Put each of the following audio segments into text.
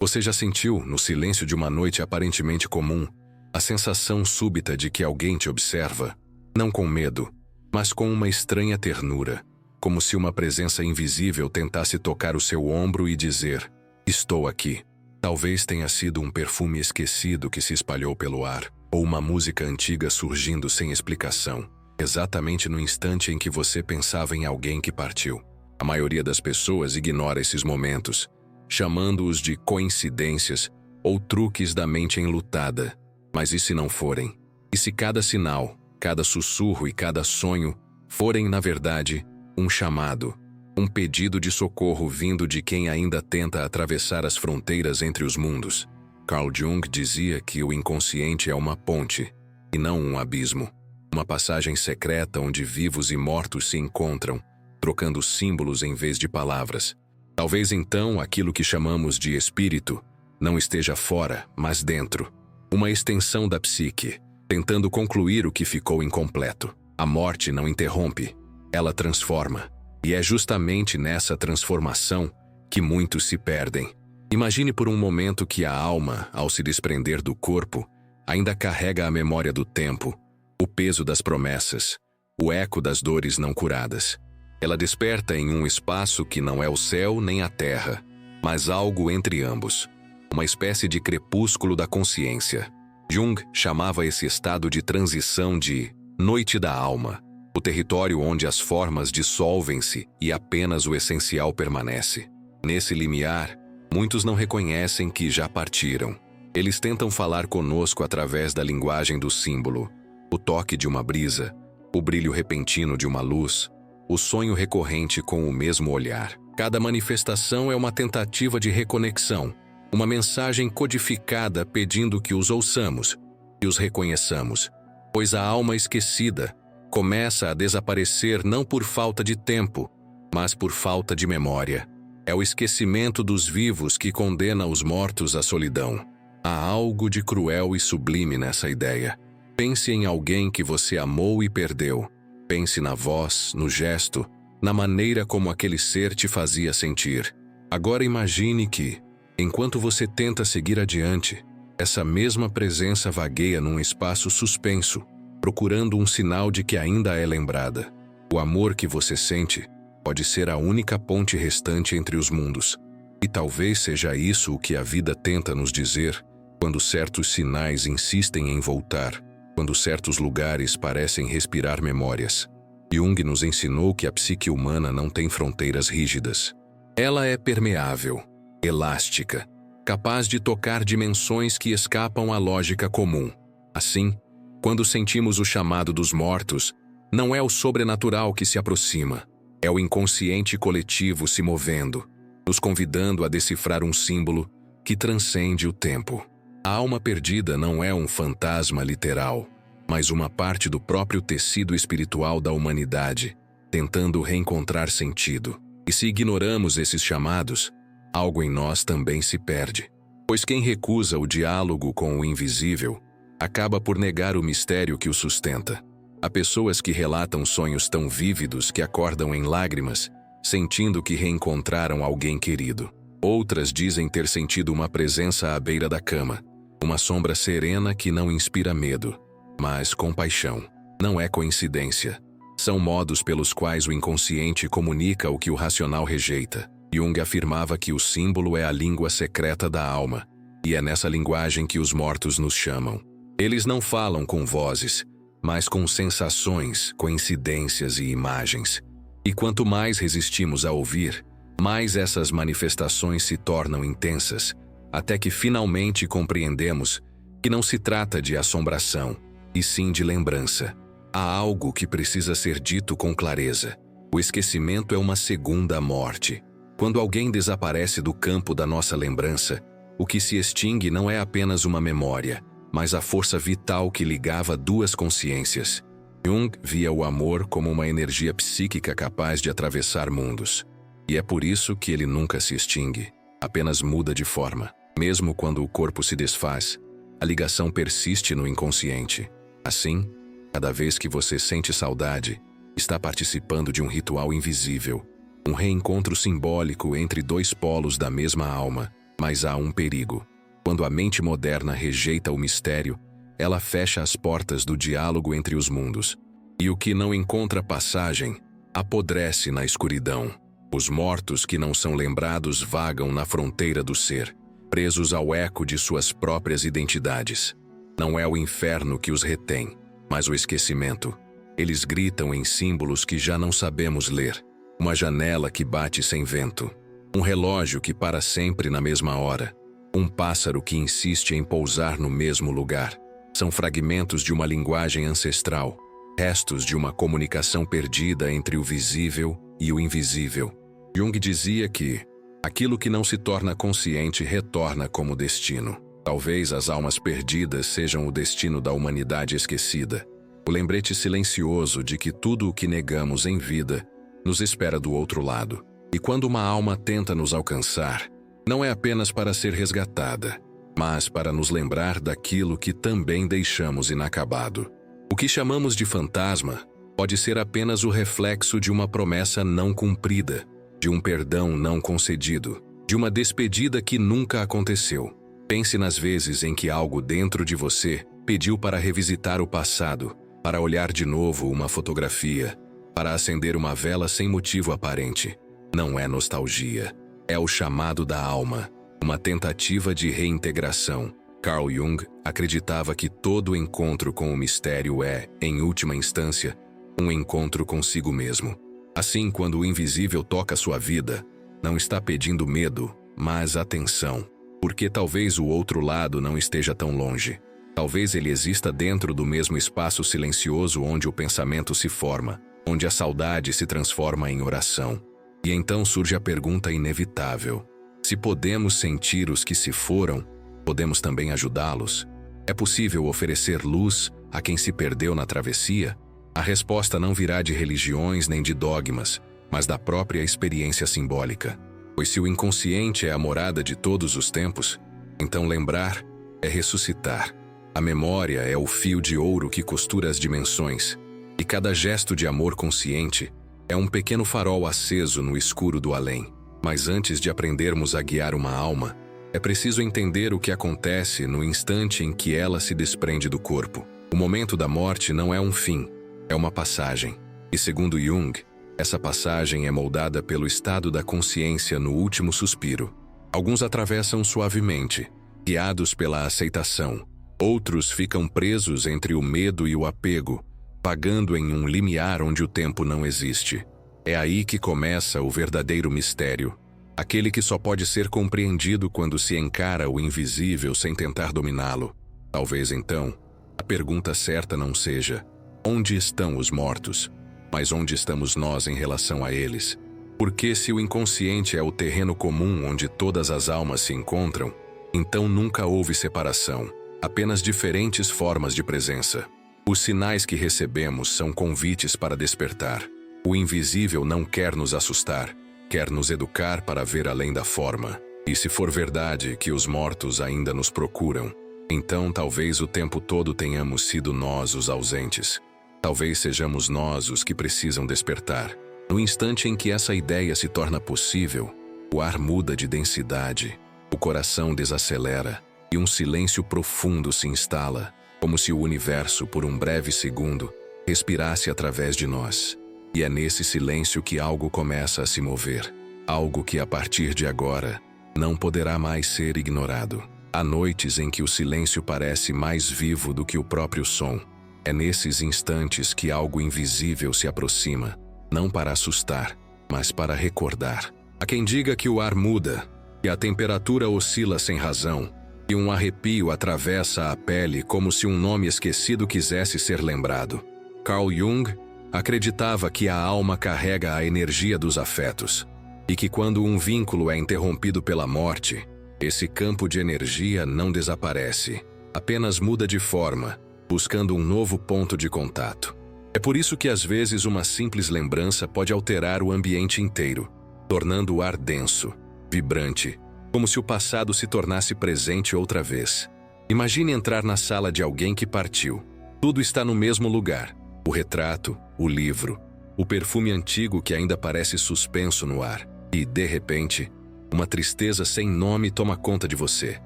Você já sentiu, no silêncio de uma noite aparentemente comum, a sensação súbita de que alguém te observa? Não com medo, mas com uma estranha ternura, como se uma presença invisível tentasse tocar o seu ombro e dizer: estou aqui. Talvez tenha sido um perfume esquecido que se espalhou pelo ar, ou uma música antiga surgindo sem explicação, exatamente no instante em que você pensava em alguém que partiu. A maioria das pessoas ignora esses momentos, chamando-os de coincidências ou truques da mente enlutada. Mas e se não forem? E se cada sinal, cada sussurro e cada sonho forem, na verdade, um chamado, um pedido de socorro vindo de quem ainda tenta atravessar as fronteiras entre os mundos? Carl Jung dizia que o inconsciente é uma ponte, e não um abismo, uma passagem secreta onde vivos e mortos se encontram, trocando símbolos em vez de palavras. Talvez então aquilo que chamamos de espírito não esteja fora, mas dentro. Uma extensão da psique, tentando concluir o que ficou incompleto. A morte não interrompe, ela transforma. E é justamente nessa transformação que muitos se perdem. Imagine por um momento que a alma, ao se desprender do corpo, ainda carrega a memória do tempo, o peso das promessas, o eco das dores não curadas. Ela desperta em um espaço que não é o céu nem a terra, mas algo entre ambos, uma espécie de crepúsculo da consciência. Jung chamava esse estado de transição de noite da alma, o território onde as formas dissolvem-se e apenas o essencial permanece. Nesse limiar, muitos não reconhecem que já partiram. Eles tentam falar conosco através da linguagem do símbolo, o toque de uma brisa, o brilho repentino de uma luz, o sonho recorrente com o mesmo olhar. Cada manifestação é uma tentativa de reconexão, uma mensagem codificada pedindo que os ouçamos e os reconheçamos, pois a alma esquecida começa a desaparecer não por falta de tempo, mas por falta de memória. É o esquecimento dos vivos que condena os mortos à solidão. Há algo de cruel e sublime nessa ideia. Pense em alguém que você amou e perdeu. Pense na voz, no gesto, na maneira como aquele ser te fazia sentir. Agora imagine que, enquanto você tenta seguir adiante, essa mesma presença vagueia num espaço suspenso, procurando um sinal de que ainda é lembrada. O amor que você sente pode ser a única ponte restante entre os mundos. E talvez seja isso o que a vida tenta nos dizer, quando certos sinais insistem em voltar, quando certos lugares parecem respirar memórias. Jung nos ensinou que a psique humana não tem fronteiras rígidas. Ela é permeável, elástica, capaz de tocar dimensões que escapam à lógica comum. Assim, quando sentimos o chamado dos mortos, não é o sobrenatural que se aproxima, é o inconsciente coletivo se movendo, nos convidando a decifrar um símbolo que transcende o tempo. A alma perdida não é um fantasma literal, mas uma parte do próprio tecido espiritual da humanidade, tentando reencontrar sentido. E se ignoramos esses chamados, algo em nós também se perde. Pois quem recusa o diálogo com o invisível acaba por negar o mistério que o sustenta. Há pessoas que relatam sonhos tão vívidos que acordam em lágrimas, sentindo que reencontraram alguém querido. Outras dizem ter sentido uma presença à beira da cama, uma sombra serena que não inspira medo, mas compaixão. Não é coincidência. São modos pelos quais o inconsciente comunica o que o racional rejeita. Jung afirmava que o símbolo é a língua secreta da alma, e é nessa linguagem que os mortos nos chamam. Eles não falam com vozes, mas com sensações, coincidências e imagens. E quanto mais resistimos a ouvir, mais essas manifestações se tornam intensas, até que finalmente compreendemos que não se trata de assombração, e sim de lembrança. Há algo que precisa ser dito com clareza. O esquecimento é uma segunda morte. Quando alguém desaparece do campo da nossa lembrança, o que se extingue não é apenas uma memória, mas a força vital que ligava duas consciências. Jung via o amor como uma energia psíquica capaz de atravessar mundos. E é por isso que ele nunca se extingue, apenas muda de forma. Mesmo quando o corpo se desfaz, a ligação persiste no inconsciente. Assim, cada vez que você sente saudade, está participando de um ritual invisível, um reencontro simbólico entre dois polos da mesma alma. Mas há um perigo. Quando a mente moderna rejeita o mistério, ela fecha as portas do diálogo entre os mundos. E o que não encontra passagem, apodrece na escuridão. Os mortos que não são lembrados vagam na fronteira do ser, presos ao eco de suas próprias identidades. Não é o inferno que os retém, mas o esquecimento. Eles gritam em símbolos que já não sabemos ler. Uma janela que bate sem vento. Um relógio que para sempre na mesma hora. Um pássaro que insiste em pousar no mesmo lugar. São fragmentos de uma linguagem ancestral, restos de uma comunicação perdida entre o visível e o invisível. Jung dizia que aquilo que não se torna consciente retorna como destino. Talvez as almas perdidas sejam o destino da humanidade esquecida. O lembrete silencioso de que tudo o que negamos em vida nos espera do outro lado. E quando uma alma tenta nos alcançar, não é apenas para ser resgatada, mas para nos lembrar daquilo que também deixamos inacabado. O que chamamos de fantasma pode ser apenas o reflexo de uma promessa não cumprida, de um perdão não concedido, de uma despedida que nunca aconteceu. Pense nas vezes em que algo dentro de você pediu para revisitar o passado, para olhar de novo uma fotografia, para acender uma vela sem motivo aparente. Não é nostalgia, é o chamado da alma, uma tentativa de reintegração. Carl Jung acreditava que todo encontro com o mistério é, em última instância, um encontro consigo mesmo. Assim, quando o invisível toca sua vida, não está pedindo medo, mas atenção, porque talvez o outro lado não esteja tão longe. Talvez ele exista dentro do mesmo espaço silencioso onde o pensamento se forma, onde a saudade se transforma em oração. E então surge a pergunta inevitável: se podemos sentir os que se foram, podemos também ajudá-los? É possível oferecer luz a quem se perdeu na travessia? A resposta não virá de religiões nem de dogmas, mas da própria experiência simbólica. Pois se o inconsciente é a morada de todos os tempos, então lembrar é ressuscitar. A memória é o fio de ouro que costura as dimensões, e cada gesto de amor consciente é um pequeno farol aceso no escuro do além. Mas antes de aprendermos a guiar uma alma, é preciso entender o que acontece no instante em que ela se desprende do corpo. O momento da morte não é um fim, é uma passagem. E segundo Jung, essa passagem é moldada pelo estado da consciência no último suspiro. Alguns atravessam suavemente, guiados pela aceitação. Outros ficam presos entre o medo e o apego, vagando em um limiar onde o tempo não existe. É aí que começa o verdadeiro mistério, aquele que só pode ser compreendido quando se encara o invisível sem tentar dominá-lo. Talvez então, a pergunta certa não seja: onde estão os mortos? Mas onde estamos nós em relação a eles? Porque se o inconsciente é o terreno comum onde todas as almas se encontram, então nunca houve separação, apenas diferentes formas de presença. Os sinais que recebemos são convites para despertar. O invisível não quer nos assustar, quer nos educar para ver além da forma. E se for verdade que os mortos ainda nos procuram, então talvez o tempo todo tenhamos sido nós os ausentes. Talvez sejamos nós os que precisam despertar. No instante em que essa ideia se torna possível, o ar muda de densidade, o coração desacelera e um silêncio profundo se instala, como se o universo, por um breve segundo, respirasse através de nós. E é nesse silêncio que algo começa a se mover, algo que a partir de agora não poderá mais ser ignorado. Há noites em que o silêncio parece mais vivo do que o próprio som. É nesses instantes que algo invisível se aproxima, não para assustar, mas para recordar. Há quem diga que o ar muda, que a temperatura oscila sem razão, e um arrepio atravessa a pele como se um nome esquecido quisesse ser lembrado. Carl Jung acreditava que a alma carrega a energia dos afetos, e que quando um vínculo é interrompido pela morte, esse campo de energia não desaparece, apenas muda de forma, buscando um novo ponto de contato. É por isso que às vezes uma simples lembrança pode alterar o ambiente inteiro, tornando o ar denso, vibrante, como se o passado se tornasse presente outra vez. Imagine entrar na sala de alguém que partiu. Tudo está no mesmo lugar: o retrato, o livro, o perfume antigo que ainda parece suspenso no ar. E, de repente, Uma tristeza sem nome toma conta de você.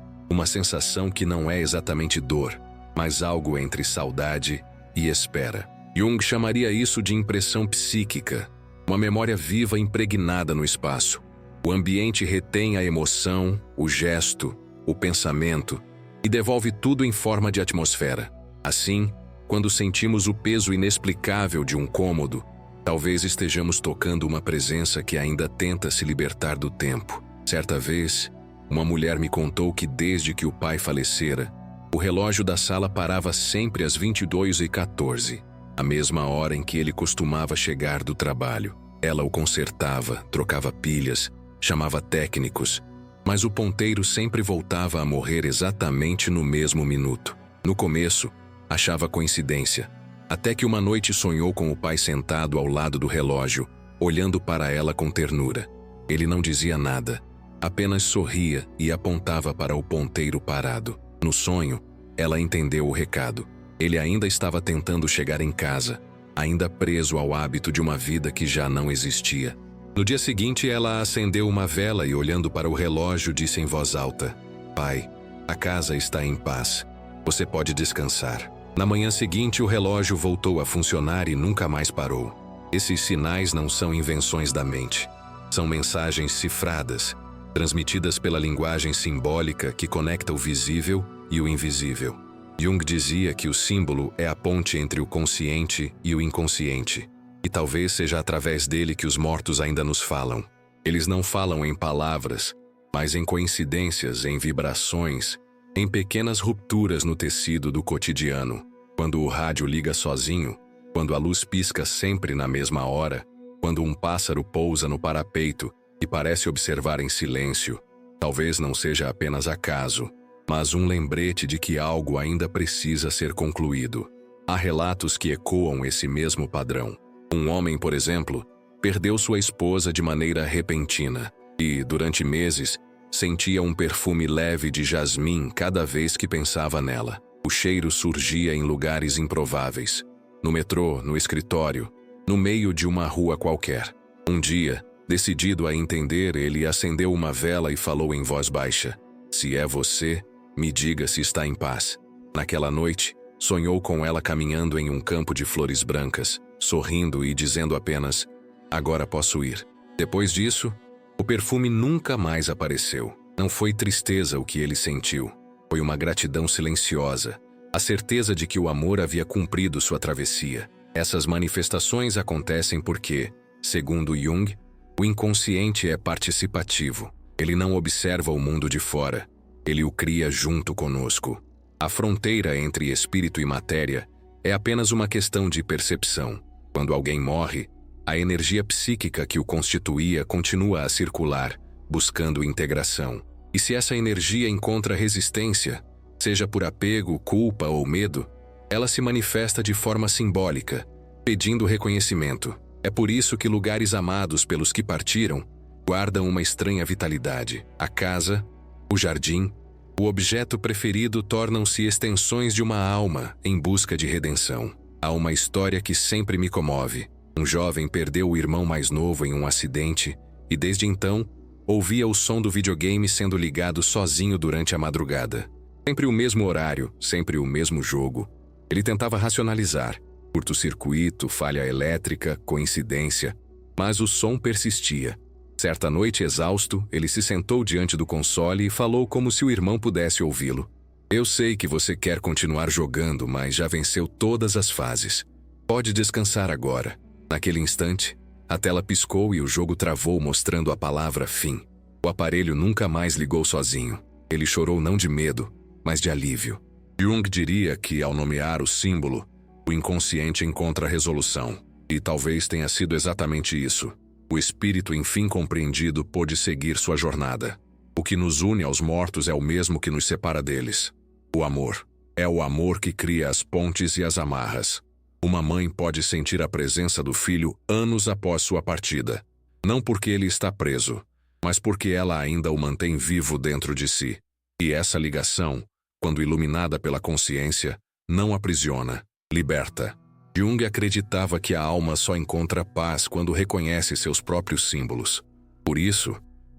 Uma sensação que não é exatamente dor, mas algo entre saudade e espera. Jung chamaria isso de impressão psíquica, uma memória viva impregnada no espaço. O ambiente retém a emoção, o gesto, o pensamento e devolve tudo em forma de atmosfera. Assim, quando sentimos o peso inexplicável de um cômodo, talvez estejamos tocando uma presença que ainda tenta se libertar do tempo. Certa vez, uma mulher me contou que desde que o pai falecera, o relógio da sala parava sempre às 22h14, a mesma hora em que ele costumava chegar do trabalho. Ela o consertava, trocava pilhas, chamava técnicos, mas o ponteiro sempre voltava a morrer exatamente no mesmo minuto. No começo, achava coincidência, até que uma noite sonhou com o pai sentado ao lado do relógio, olhando para ela com ternura. Ele não dizia nada, apenas sorria e apontava para o ponteiro parado. No sonho, ela entendeu o recado. Ele ainda estava tentando chegar em casa, ainda preso ao hábito de uma vida que já não existia. No dia seguinte, ela acendeu uma vela e, olhando para o relógio, disse em voz alta: "Pai, a casa está em paz. Você pode descansar." Na manhã seguinte, o relógio voltou a funcionar e nunca mais parou. Esses sinais não são invenções da mente. São mensagens cifradas, transmitidas pela linguagem simbólica que conecta o visível e o invisível. Jung dizia que o símbolo é a ponte entre o consciente e o inconsciente, e talvez seja através dele que os mortos ainda nos falam. Eles não falam em palavras, mas em coincidências, em vibrações, em pequenas rupturas no tecido do cotidiano. Quando o rádio liga sozinho, quando a luz pisca sempre na mesma hora, quando um pássaro pousa no parapeito e parece observar em silêncio, talvez não seja apenas acaso, mas um lembrete de que algo ainda precisa ser concluído. Há relatos que ecoam esse mesmo padrão. Um homem, por exemplo, perdeu sua esposa de maneira repentina e, durante meses, sentia um perfume leve de jasmim cada vez que pensava nela. O cheiro surgia em lugares improváveis, no metrô, no escritório, no meio de uma rua qualquer. Um dia, decidido a entender, ele acendeu uma vela e falou em voz baixa: "Se é você, me diga se está em paz." Naquela noite, sonhou com ela caminhando em um campo de flores brancas, sorrindo e dizendo apenas: "Agora posso ir." Depois disso, o perfume nunca mais apareceu. Não foi tristeza o que ele sentiu. Foi uma gratidão silenciosa, a certeza de que o amor havia cumprido sua travessia. Essas manifestações acontecem porque, segundo Jung, o inconsciente é participativo. Ele não observa o mundo de fora, ele o cria junto conosco. A fronteira entre espírito e matéria é apenas uma questão de percepção. Quando alguém morre, a energia psíquica que o constituía continua a circular, buscando integração. E se essa energia encontra resistência, seja por apego, culpa ou medo, ela se manifesta de forma simbólica, pedindo reconhecimento. É por isso que lugares amados pelos que partiram guardam uma estranha vitalidade. A casa, o jardim, o objeto preferido tornam-se extensões de uma alma em busca de redenção. Há uma história que sempre me comove. Um jovem perdeu o irmão mais novo em um acidente e, desde então, ouvia o som do videogame sendo ligado sozinho durante a madrugada. Sempre o mesmo horário, sempre o mesmo jogo. Ele tentava racionalizar. Curto-circuito, falha elétrica, coincidência. Mas o som persistia. Certa noite, exausto, ele se sentou diante do console e falou como se o irmão pudesse ouvi-lo. "Eu sei que você quer continuar jogando, mas já venceu todas as fases. Pode descansar agora." Naquele instante, a tela piscou e o jogo travou, mostrando a palavra fim. O aparelho nunca mais ligou sozinho. Ele chorou não de medo, mas de alívio. Jung diria que, ao nomear o símbolo, o inconsciente encontra resolução. E talvez tenha sido exatamente isso. O espírito, enfim compreendido, pôde seguir sua jornada. O que nos une aos mortos é o mesmo que nos separa deles. O amor. É o amor que cria as pontes e as amarras. Uma mãe pode sentir a presença do filho anos após sua partida. Não porque ele está preso, mas porque ela ainda o mantém vivo dentro de si. E essa ligação, quando iluminada pela consciência, não aprisiona, liberta. Jung acreditava que a alma só encontra paz quando reconhece seus próprios símbolos. Por isso,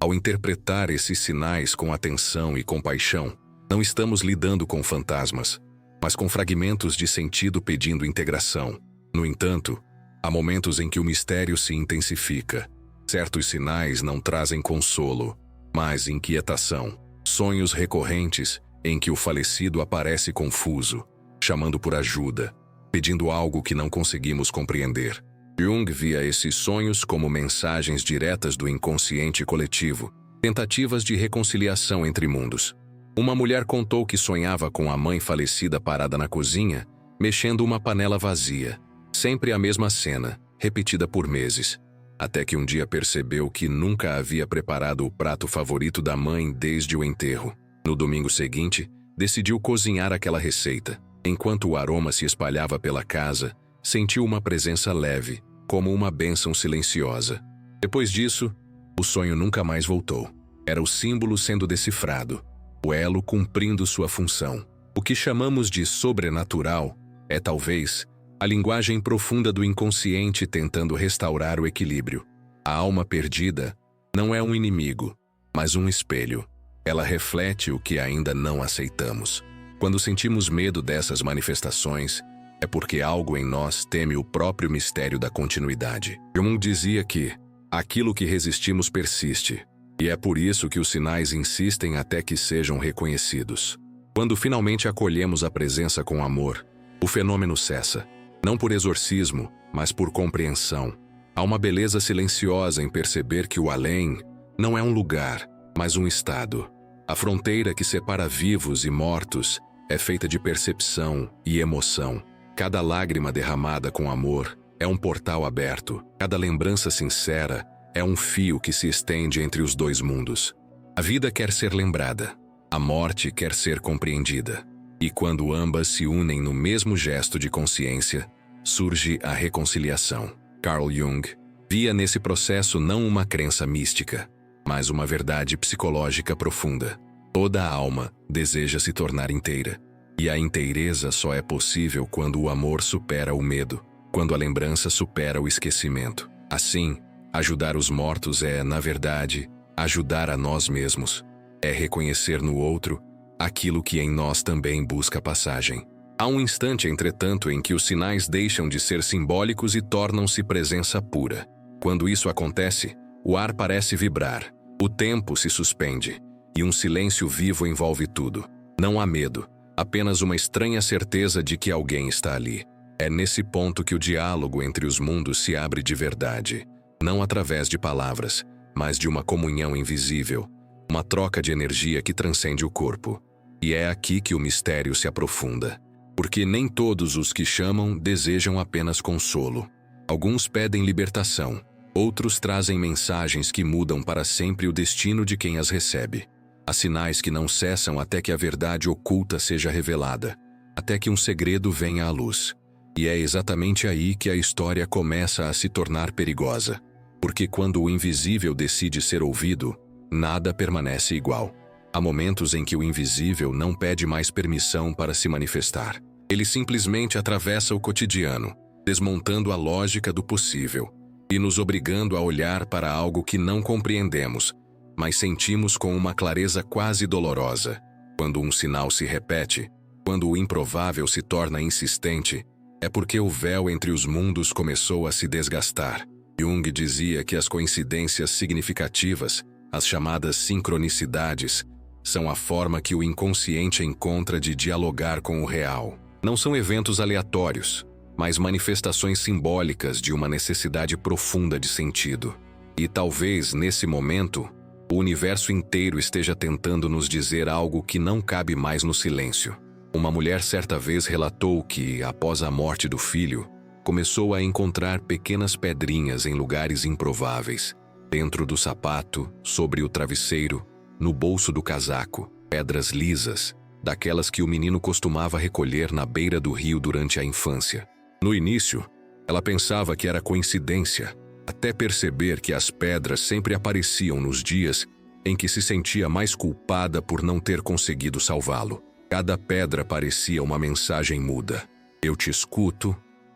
Ao interpretar esses sinais com atenção e compaixão, não estamos lidando com fantasmas, mas com fragmentos de sentido pedindo integração. No entanto, há momentos em que o mistério se intensifica. Certos sinais não trazem consolo, mas inquietação. Sonhos recorrentes em que o falecido aparece confuso, chamando por ajuda, pedindo algo que não conseguimos compreender. Jung via esses sonhos como mensagens diretas do inconsciente coletivo, tentativas de reconciliação entre mundos. Uma mulher contou que sonhava com a mãe falecida parada na cozinha, mexendo uma panela vazia. Sempre a mesma cena, repetida por meses. Até que um dia percebeu que nunca havia preparado o prato favorito da mãe desde o enterro. No domingo seguinte, decidiu cozinhar aquela receita. Enquanto o aroma se espalhava pela casa, sentiu uma presença leve, como uma bênção silenciosa. Depois disso, o sonho nunca mais voltou. Era o símbolo sendo decifrado, o elo cumprindo sua função. O que chamamos de sobrenatural é, talvez, a linguagem profunda do inconsciente tentando restaurar o equilíbrio. A alma perdida não é um inimigo, mas um espelho. Ela reflete o que ainda não aceitamos. Quando sentimos medo dessas manifestações, é porque algo em nós teme o próprio mistério da continuidade. Jung dizia que aquilo que resistimos persiste, e é por isso que os sinais insistem até que sejam reconhecidos. Quando finalmente acolhemos a presença com amor, o fenômeno cessa. Não por exorcismo, mas por compreensão. Há uma beleza silenciosa em perceber que o além não é um lugar, mas um estado. A fronteira que separa vivos e mortos é feita de percepção e emoção. Cada lágrima derramada com amor é um portal aberto. Cada lembrança sincera é um fio que se estende entre os dois mundos. A vida quer ser lembrada. A morte quer ser compreendida. E quando ambas se unem no mesmo gesto de consciência, surge a reconciliação. Carl Jung via nesse processo não uma crença mística, mas uma verdade psicológica profunda. Toda a alma deseja se tornar inteira, e a inteireza só é possível quando o amor supera o medo, quando a lembrança supera o esquecimento. Assim, ajudar os mortos é, na verdade, ajudar a nós mesmos. É reconhecer no outro aquilo que em nós também busca passagem. Há um instante, entretanto, em que os sinais deixam de ser simbólicos e tornam-se presença pura. Quando isso acontece, o ar parece vibrar, o tempo se suspende, e um silêncio vivo envolve tudo. Não há medo, apenas uma estranha certeza de que alguém está ali. É nesse ponto que o diálogo entre os mundos se abre de verdade, não através de palavras, mas de uma comunhão invisível, uma troca de energia que transcende o corpo. E é aqui que o mistério se aprofunda. Porque nem todos os que chamam desejam apenas consolo. Alguns pedem libertação, outros trazem mensagens que mudam para sempre o destino de quem as recebe. Há sinais que não cessam até que a verdade oculta seja revelada, até que um segredo venha à luz. E é exatamente aí que a história começa a se tornar perigosa. Porque quando o invisível decide ser ouvido, nada permanece igual. Há momentos em que o invisível não pede mais permissão para se manifestar. Ele simplesmente atravessa o cotidiano, desmontando a lógica do possível e nos obrigando a olhar para algo que não compreendemos, mas sentimos com uma clareza quase dolorosa. Quando um sinal se repete, quando o improvável se torna insistente, é porque o véu entre os mundos começou a se desgastar. Jung dizia que as coincidências significativas, as chamadas sincronicidades, são a forma que o inconsciente encontra de dialogar com o real. Não são eventos aleatórios, mas manifestações simbólicas de uma necessidade profunda de sentido. E talvez, nesse momento, o universo inteiro esteja tentando nos dizer algo que não cabe mais no silêncio. Uma mulher certa vez relatou que, após a morte do filho, começou a encontrar pequenas pedrinhas em lugares improváveis, dentro do sapato, sobre o travesseiro, no bolso do casaco, pedras lisas, daquelas que o menino costumava recolher na beira do rio durante a infância. No início, ela pensava que era coincidência, até perceber que as pedras sempre apareciam nos dias em que se sentia mais culpada por não ter conseguido salvá-lo. Cada pedra parecia uma mensagem muda. Eu te escuto,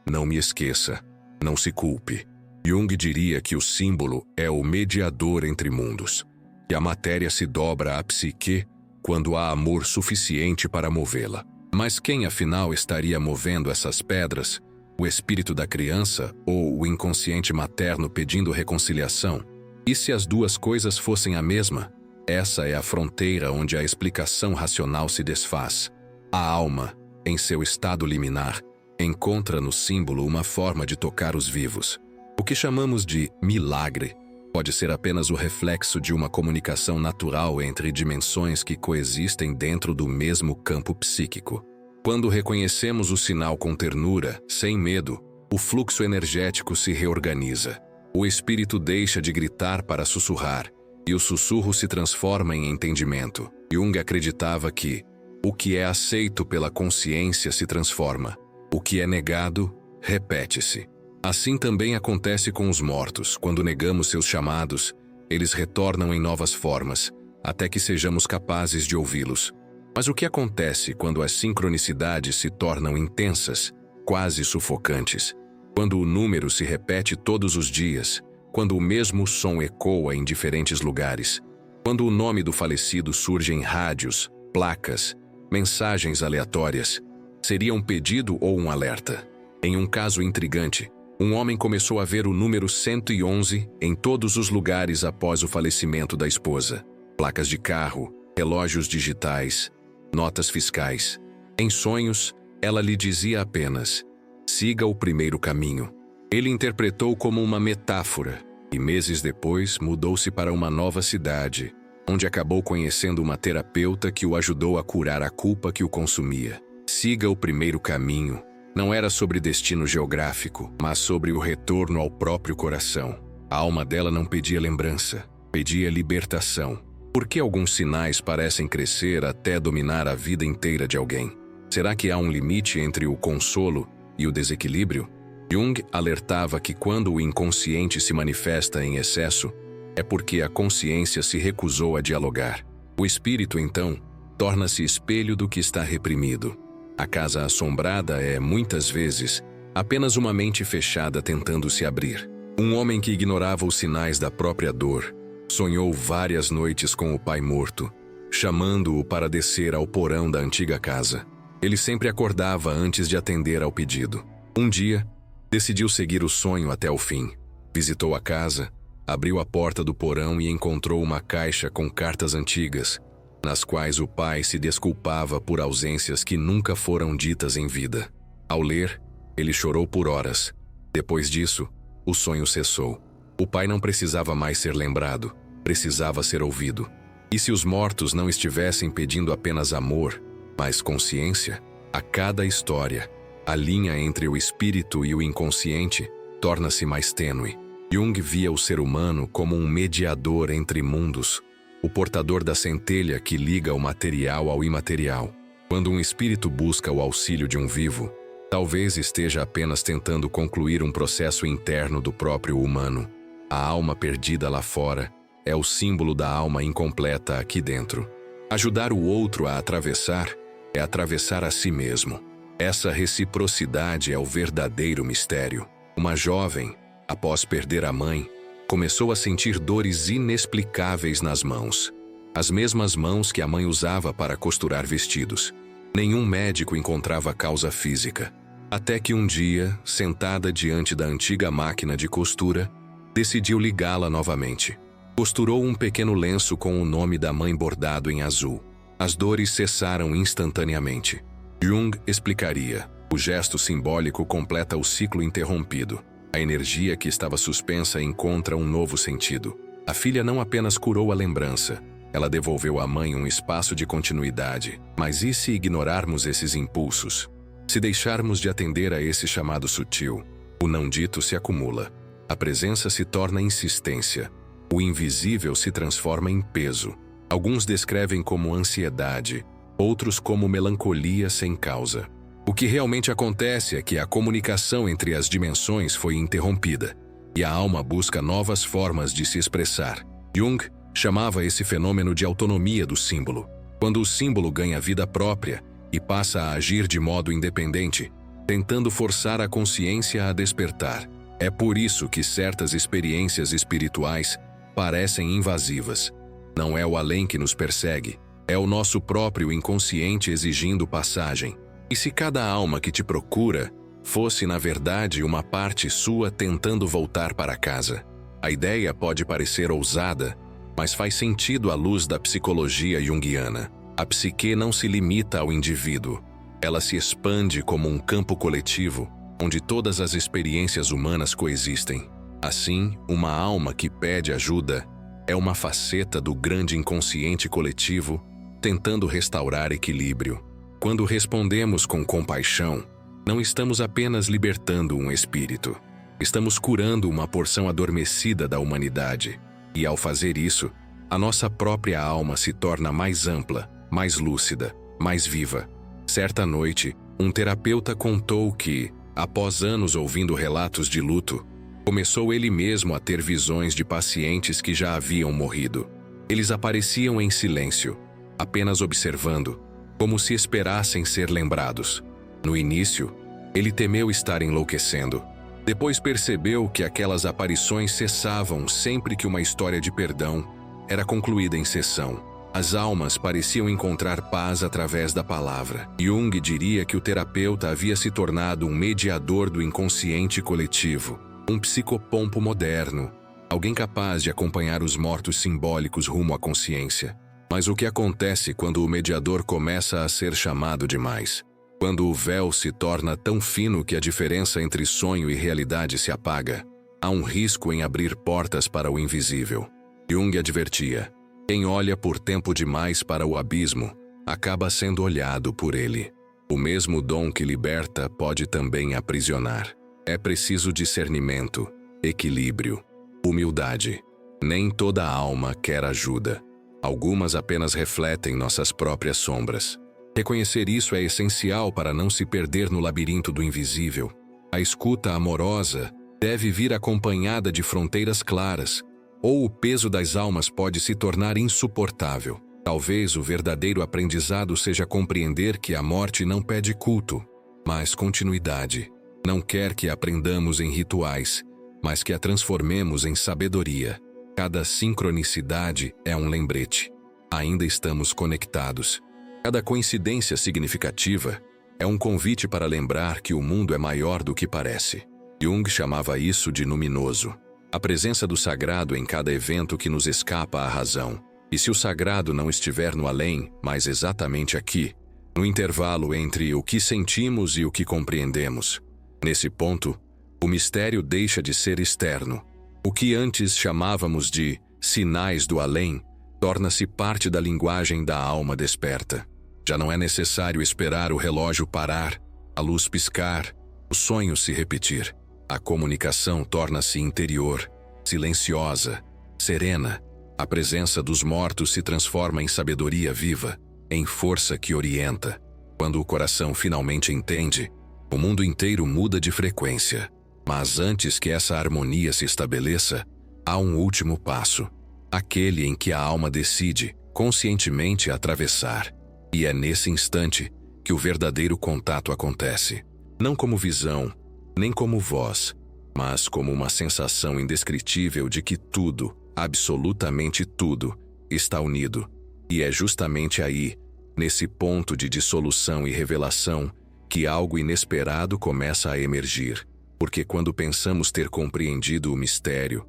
não me esqueça, não se culpe. Jung diria que o símbolo é o mediador entre mundos. e a matéria se dobra à psique quando há amor suficiente para movê-la. Mas quem afinal estaria movendo essas pedras? O espírito da criança ou o inconsciente materno pedindo reconciliação? E se as duas coisas fossem a mesma? Essa é a fronteira onde a explicação racional se desfaz. A alma, em seu estado liminar, encontra no símbolo uma forma de tocar os vivos. O que chamamos de milagre pode ser apenas o reflexo de uma comunicação natural entre dimensões que coexistem dentro do mesmo campo psíquico. Quando reconhecemos o sinal com ternura, sem medo, o fluxo energético se reorganiza. O espírito deixa de gritar para sussurrar, e o sussurro se transforma em entendimento. Jung acreditava que o que é aceito pela consciência se transforma. O que é negado, repete-se. Assim também acontece com os mortos. Quando negamos seus chamados, eles retornam em novas formas, até que sejamos capazes de ouvi-los. Mas o que acontece quando as sincronicidades se tornam intensas, quase sufocantes? Quando o número se repete todos os dias, quando o mesmo som ecoa em diferentes lugares, quando o nome do falecido surge em rádios, placas, mensagens aleatórias, seria um pedido ou um alerta? Em um caso intrigante, um homem começou a ver o número 111 em todos os lugares após o falecimento da esposa. Placas de carro, relógios digitais, notas fiscais. Em sonhos, ela lhe dizia apenas: siga o primeiro caminho. Ele interpretou como uma metáfora e meses depois mudou-se para uma nova cidade, onde acabou conhecendo uma terapeuta que o ajudou a curar a culpa que o consumia. Siga o primeiro caminho. Não era sobre destino geográfico, mas sobre o retorno ao próprio coração. A alma dela não pedia lembrança, pedia libertação. Por que alguns sinais parecem crescer até dominar a vida inteira de alguém? Será que há um limite entre o consolo e o desequilíbrio? Jung alertava que quando o inconsciente se manifesta em excesso, é porque a consciência se recusou a dialogar. O espírito, então, torna-se espelho do que está reprimido. A casa assombrada é, muitas vezes, apenas uma mente fechada tentando se abrir. Um homem que ignorava os sinais da própria dor sonhou várias noites com o pai morto, chamando-o para descer ao porão da antiga casa. Ele sempre acordava antes de atender ao pedido. Um dia, decidiu seguir o sonho até o fim. Visitou a casa, abriu a porta do porão e encontrou uma caixa com cartas antigas, nas quais o pai se desculpava por ausências que nunca foram ditas em vida. Ao ler, ele chorou por horas. Depois disso, o sonho cessou. O pai não precisava mais ser lembrado, precisava ser ouvido. E se os mortos não estivessem pedindo apenas amor, mas consciência? A cada história, a linha entre o espírito e o inconsciente torna-se mais tênue. Jung via o ser humano como um mediador entre mundos, o portador da centelha que liga o material ao imaterial. Quando um espírito busca o auxílio de um vivo, talvez esteja apenas tentando concluir um processo interno do próprio humano. A alma perdida lá fora é o símbolo da alma incompleta aqui dentro. Ajudar o outro a atravessar é atravessar a si mesmo. Essa reciprocidade é o verdadeiro mistério. Uma jovem, após perder a mãe, começou a sentir dores inexplicáveis nas mãos. As mesmas mãos que a mãe usava para costurar vestidos. Nenhum médico encontrava causa física. Até que um dia, sentada diante da antiga máquina de costura, decidiu ligá-la novamente. Costurou um pequeno lenço com o nome da mãe bordado em azul. As dores cessaram instantaneamente. Jung explicaria: o gesto simbólico completa o ciclo interrompido. A energia que estava suspensa encontra um novo sentido. A filha não apenas curou a lembrança, ela devolveu à mãe um espaço de continuidade. Mas e se ignorarmos esses impulsos? Se deixarmos de atender a esse chamado sutil, o não dito se acumula. A presença se torna insistência. O invisível se transforma em peso. Alguns descrevem como ansiedade, outros como melancolia sem causa. O que realmente acontece é que a comunicação entre as dimensões foi interrompida, e a alma busca novas formas de se expressar. Jung chamava esse fenômeno de autonomia do símbolo. Quando o símbolo ganha vida própria e passa a agir de modo independente, tentando forçar a consciência a despertar. É por isso que certas experiências espirituais parecem invasivas. Não é o além que nos persegue, é o nosso próprio inconsciente exigindo passagem. E se cada alma que te procura fosse, na verdade, uma parte sua tentando voltar para casa? A ideia pode parecer ousada, mas faz sentido à luz da psicologia junguiana. A psique não se limita ao indivíduo. Ela se expande como um campo coletivo, onde todas as experiências humanas coexistem. Assim, uma alma que pede ajuda é uma faceta do grande inconsciente coletivo tentando restaurar equilíbrio. Quando respondemos com compaixão, não estamos apenas libertando um espírito. Estamos curando uma porção adormecida da humanidade. E ao fazer isso, a nossa própria alma se torna mais ampla, mais lúcida, mais viva. Certa noite, um terapeuta contou que, após anos ouvindo relatos de luto, começou ele mesmo a ter visões de pacientes que já haviam morrido. Eles apareciam em silêncio, apenas observando, como se esperassem ser lembrados. No início, ele temeu estar enlouquecendo. Depois percebeu que aquelas aparições cessavam sempre que uma história de perdão era concluída em sessão. As almas pareciam encontrar paz através da palavra. Jung diria que o terapeuta havia se tornado um mediador do inconsciente coletivo, um psicopompo moderno, alguém capaz de acompanhar os mortos simbólicos rumo à consciência. Mas o que acontece quando o mediador começa a ser chamado demais? Quando o véu se torna tão fino que a diferença entre sonho e realidade se apaga, há um risco em abrir portas para o invisível. Jung advertia: quem olha por tempo demais para o abismo, acaba sendo olhado por ele. O mesmo dom que liberta pode também aprisionar. É preciso discernimento, equilíbrio, humildade. Nem toda alma quer ajuda. Algumas apenas refletem nossas próprias sombras. Reconhecer isso é essencial para não se perder no labirinto do invisível. A escuta amorosa deve vir acompanhada de fronteiras claras, ou o peso das almas pode se tornar insuportável. Talvez o verdadeiro aprendizado seja compreender que a morte não pede culto, mas continuidade. Não quer que aprendamos em rituais, mas que a transformemos em sabedoria. Cada sincronicidade é um lembrete. Ainda estamos conectados. Cada coincidência significativa é um convite para lembrar que o mundo é maior do que parece. Jung chamava isso de luminoso. A presença do sagrado em cada evento que nos escapa à razão. E se o sagrado não estiver no além, mas exatamente aqui, no intervalo entre o que sentimos e o que compreendemos, nesse ponto, o mistério deixa de ser externo. O que antes chamávamos de sinais do além torna-se parte da linguagem da alma desperta. Já não é necessário esperar o relógio parar, a luz piscar, o sonho se repetir. A comunicação torna-se interior, silenciosa, serena. A presença dos mortos se transforma em sabedoria viva, em força que orienta. Quando o coração finalmente entende, o mundo inteiro muda de frequência. Mas antes que essa harmonia se estabeleça, há um último passo. Aquele em que a alma decide, conscientemente, atravessar. E é nesse instante que o verdadeiro contato acontece. Não como visão, nem como voz, mas como uma sensação indescritível de que tudo, absolutamente tudo, está unido. E é justamente aí, nesse ponto de dissolução e revelação, que algo inesperado começa a emergir. Porque quando pensamos ter compreendido o mistério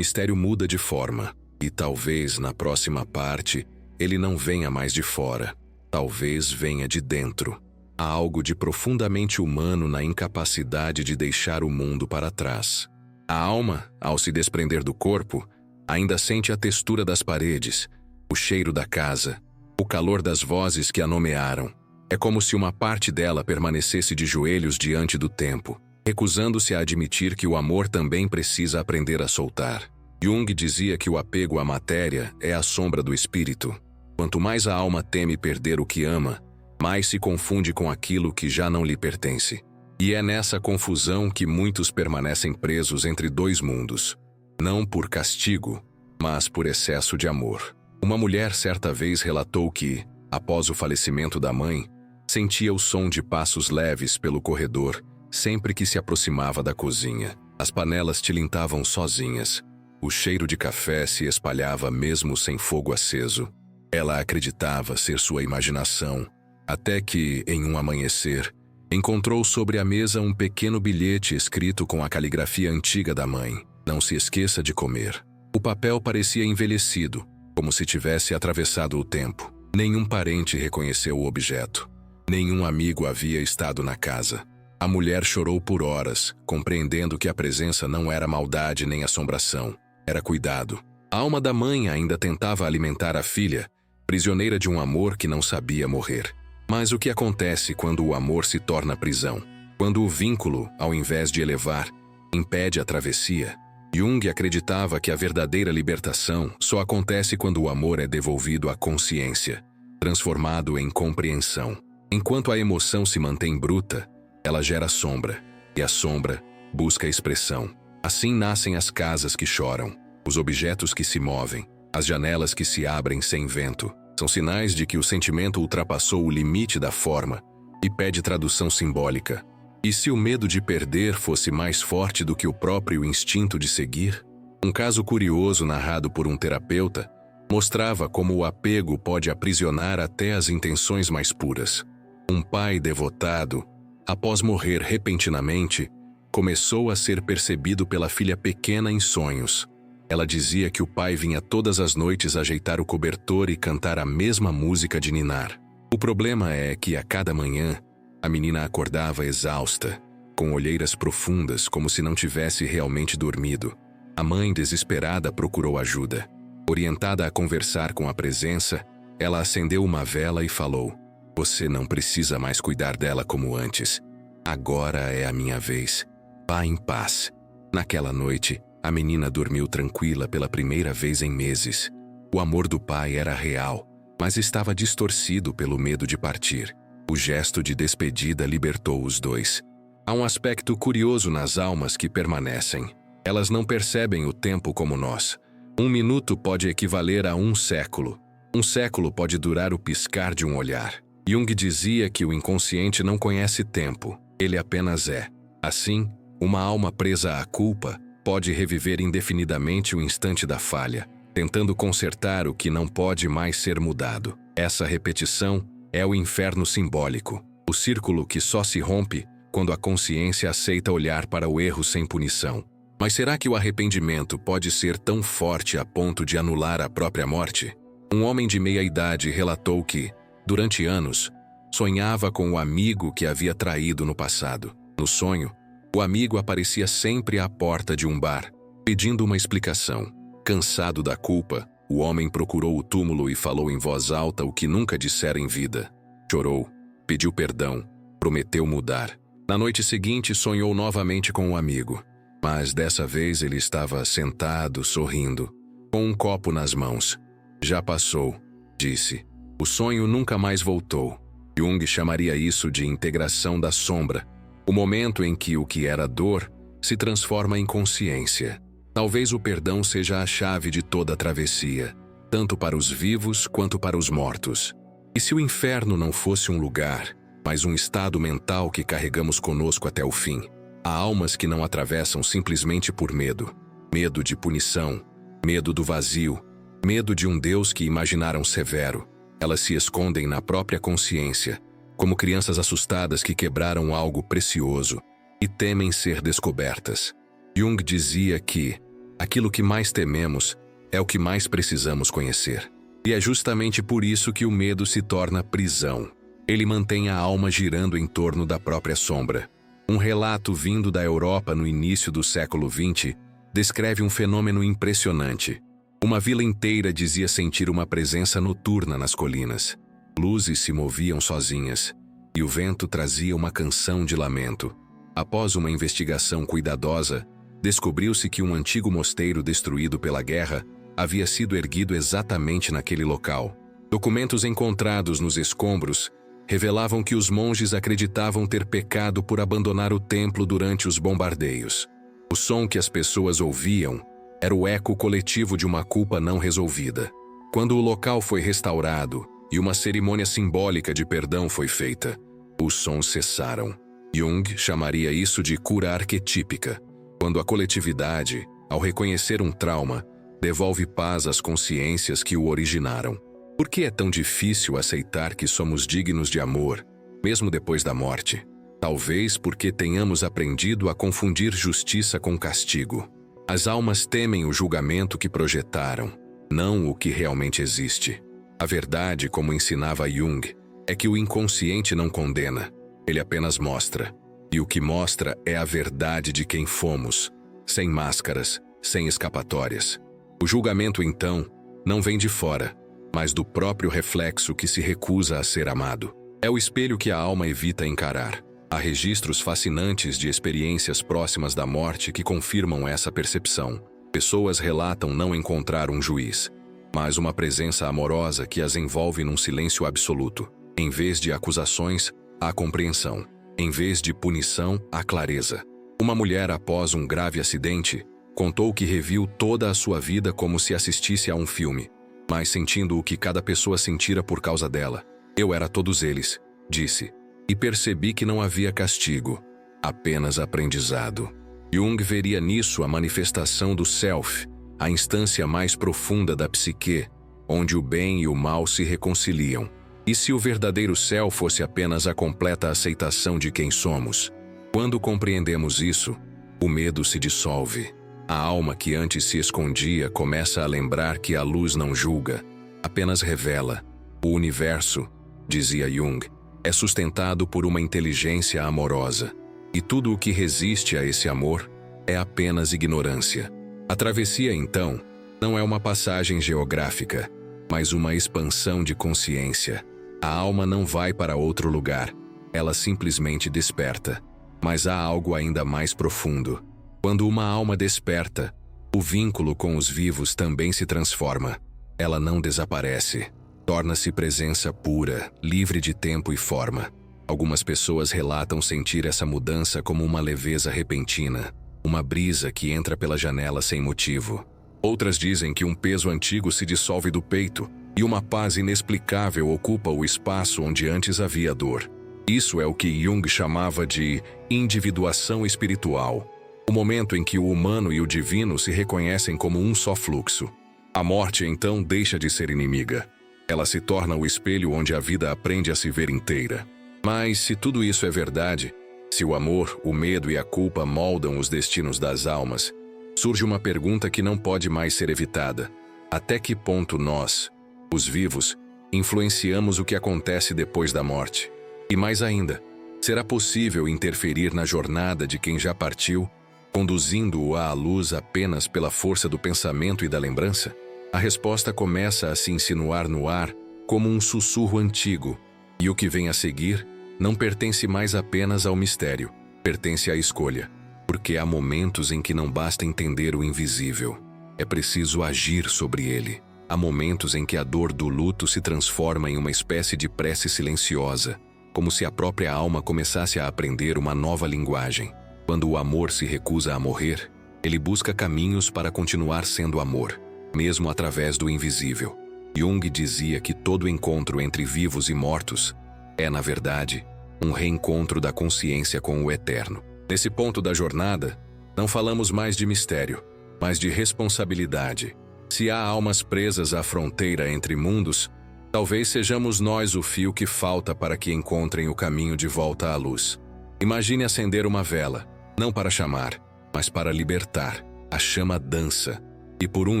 muda de forma. E talvez, na próxima parte, ele não venha mais de fora. Talvez venha de dentro. Há algo de profundamente humano na incapacidade de deixar o mundo para trás. A alma, ao se desprender do corpo, ainda sente a textura das paredes, o cheiro da casa, o calor das vozes que a nomearam. É como se uma parte dela permanecesse de joelhos diante do tempo, recusando-se a admitir que o amor também precisa aprender a soltar. Jung dizia que o apego à matéria é a sombra do espírito. Quanto mais a alma teme perder o que ama, mais se confunde com aquilo que já não lhe pertence. E é nessa confusão que muitos permanecem presos entre dois mundos. Não por castigo, mas por excesso de amor. Uma mulher certa vez relatou que, após o falecimento da mãe, sentia o som de passos leves pelo corredor sempre que se aproximava da cozinha. As panelas tilintavam sozinhas. O cheiro de café se espalhava mesmo sem fogo aceso. Ela acreditava ser sua imaginação, até que, em um amanhecer, encontrou sobre a mesa um pequeno bilhete escrito com a caligrafia antiga da mãe. Não se esqueça de comer. O papel parecia envelhecido, como se tivesse atravessado o tempo. Nenhum parente reconheceu o objeto. Nenhum amigo havia estado na casa. A mulher chorou por horas, compreendendo que a presença não era maldade nem assombração. Era cuidado. A alma da mãe ainda tentava alimentar a filha, prisioneira de um amor que não sabia morrer. Mas o que acontece quando o amor se torna prisão? Quando o vínculo, ao invés de elevar, impede a travessia? Jung acreditava que a verdadeira libertação só acontece quando o amor é devolvido à consciência, transformado em compreensão. Enquanto a emoção se mantém bruta, ela gera sombra, e a sombra busca expressão. Assim nascem as casas que choram, os objetos que se movem, as janelas que se abrem sem vento. São sinais de que o sentimento ultrapassou o limite da forma e pede tradução simbólica. E se o medo de perder fosse mais forte do que o próprio instinto de seguir? Um caso curioso narrado por um terapeuta mostrava como o apego pode aprisionar até as intenções mais puras. Um pai devotado, após morrer repentinamente, começou a ser percebido pela filha pequena em sonhos. Ela dizia que o pai vinha todas as noites ajeitar o cobertor e cantar a mesma música de ninar. O problema é que, a cada manhã, a menina acordava exausta, com olheiras profundas como se não tivesse realmente dormido. A mãe, desesperada, procurou ajuda. Orientada a conversar com a presença, ela acendeu uma vela e falou: "Você não precisa mais cuidar dela como antes. Agora é a minha vez. Vá em paz." Naquela noite, a menina dormiu tranquila pela primeira vez em meses. O amor do pai era real, mas estava distorcido pelo medo de partir. O gesto de despedida libertou os dois. Há um aspecto curioso nas almas que permanecem. Elas não percebem o tempo como nós. 1 minuto pode equivaler a 1 século. 1 século pode durar o piscar de um olhar. Jung dizia que o inconsciente não conhece tempo, ele apenas é. Assim, uma alma presa à culpa pode reviver indefinidamente o instante da falha, tentando consertar o que não pode mais ser mudado. Essa repetição é o inferno simbólico, o círculo que só se rompe quando a consciência aceita olhar para o erro sem punição. Mas será que o arrependimento pode ser tão forte a ponto de anular a própria morte? Um homem de meia-idade relatou que, durante anos, sonhava com o amigo que havia traído no passado. No sonho, o amigo aparecia sempre à porta de um bar, pedindo uma explicação. Cansado da culpa, o homem procurou o túmulo e falou em voz alta o que nunca dissera em vida. Chorou, pediu perdão, prometeu mudar. Na noite seguinte, sonhou novamente com o amigo, mas dessa vez ele estava sentado, sorrindo, com um copo nas mãos. "Já passou", disse. O sonho nunca mais voltou. Jung chamaria isso de integração da sombra, o momento em que o que era dor se transforma em consciência. Talvez o perdão seja a chave de toda a travessia, tanto para os vivos quanto para os mortos. E se o inferno não fosse um lugar, mas um estado mental que carregamos conosco até o fim? Há almas que não atravessam simplesmente por medo. Medo de punição, medo do vazio, medo de um Deus que imaginaram severo. Elas se escondem na própria consciência, como crianças assustadas que quebraram algo precioso e temem ser descobertas. Jung dizia que aquilo que mais tememos é o que mais precisamos conhecer. E é justamente por isso que o medo se torna prisão. Ele mantém a alma girando em torno da própria sombra. Um relato vindo da Europa no início do século XX descreve um fenômeno impressionante. Uma vila inteira dizia sentir uma presença noturna nas colinas. Luzes se moviam sozinhas, e o vento trazia uma canção de lamento. Após uma investigação cuidadosa, descobriu-se que um antigo mosteiro destruído pela guerra havia sido erguido exatamente naquele local. Documentos encontrados nos escombros revelavam que os monges acreditavam ter pecado por abandonar o templo durante os bombardeios. O som que as pessoas ouviam era o eco coletivo de uma culpa não resolvida. Quando o local foi restaurado e uma cerimônia simbólica de perdão foi feita, os sons cessaram. Jung chamaria isso de cura arquetípica, quando a coletividade, Ao reconhecer um trauma, devolve paz às consciências que o originaram. Por que é tão difícil aceitar que somos dignos de amor, mesmo depois da morte? Talvez porque tenhamos aprendido a confundir justiça com castigo. As almas temem o julgamento que projetaram, não o que realmente existe. A verdade, como ensinava Jung, é que o inconsciente não condena, ele apenas mostra. E o que mostra é a verdade de quem fomos, sem máscaras, sem escapatórias. O julgamento, então, não vem de fora, mas do próprio reflexo que se recusa a ser amado. É o espelho que a alma evita encarar. Há registros fascinantes de experiências próximas da morte que confirmam essa percepção. Pessoas relatam não encontrar um juiz, mas uma presença amorosa que as envolve num silêncio absoluto. Em vez de acusações, há compreensão. Em vez de punição, há clareza. Uma mulher, após um grave acidente, contou que reviu toda a sua vida como se assistisse a um filme, mas sentindo o que cada pessoa sentira por causa dela. Eu era todos eles, disse, e percebi que não havia castigo, apenas aprendizado. Jung veria nisso a manifestação do self, a instância mais profunda da psique, onde o bem e o mal se reconciliam. E se o verdadeiro self fosse apenas a completa aceitação de quem somos? Quando compreendemos isso, o medo se dissolve. A alma que antes se escondia começa a lembrar que a luz não julga, apenas revela. O universo, dizia Jung, é sustentado por uma inteligência amorosa, e tudo o que resiste a esse amor é apenas ignorância. A travessia, então, não é uma passagem geográfica, mas uma expansão de consciência. A alma não vai para outro lugar, ela simplesmente desperta. Mas há algo ainda mais profundo. Quando uma alma desperta, o vínculo com os vivos também se transforma. Ela não desaparece. Torna-se presença pura, livre de tempo e forma. Algumas pessoas relatam sentir essa mudança como uma leveza repentina, uma brisa que entra pela janela sem motivo. Outras dizem que um peso antigo se dissolve do peito e uma paz inexplicável ocupa o espaço onde antes havia dor. Isso é o que Jung chamava de individuação espiritual, o momento em que o humano e o divino se reconhecem como um só fluxo. A morte, então, deixa de ser inimiga. Ela se torna o espelho onde a vida aprende a se ver inteira. Mas, se tudo isso é verdade, se o amor, o medo e a culpa moldam os destinos das almas, surge uma pergunta que não pode mais ser evitada. Até que ponto nós, os vivos, influenciamos o que acontece depois da morte? E mais ainda, será possível interferir na jornada de quem já partiu, conduzindo-o à luz apenas pela força do pensamento e da lembrança? A resposta começa a se insinuar no ar como um sussurro antigo, e o que vem a seguir não pertence mais apenas ao mistério, pertence à escolha, porque há momentos em que não basta entender o invisível, é preciso agir sobre ele. Há momentos em que a dor do luto se transforma em uma espécie de prece silenciosa, como se a própria alma começasse a aprender uma nova linguagem. Quando o amor se recusa a morrer, ele busca caminhos para continuar sendo amor, mesmo através do invisível. Jung dizia que todo encontro entre vivos e mortos é, na verdade, um reencontro da consciência com o eterno. Nesse ponto da jornada, não falamos mais de mistério, mas de responsabilidade. Se há almas presas à fronteira entre mundos, talvez sejamos nós o fio que falta para que encontrem o caminho de volta à luz. Imagine acender uma vela, não para chamar, mas para libertar. A chama dança, e por um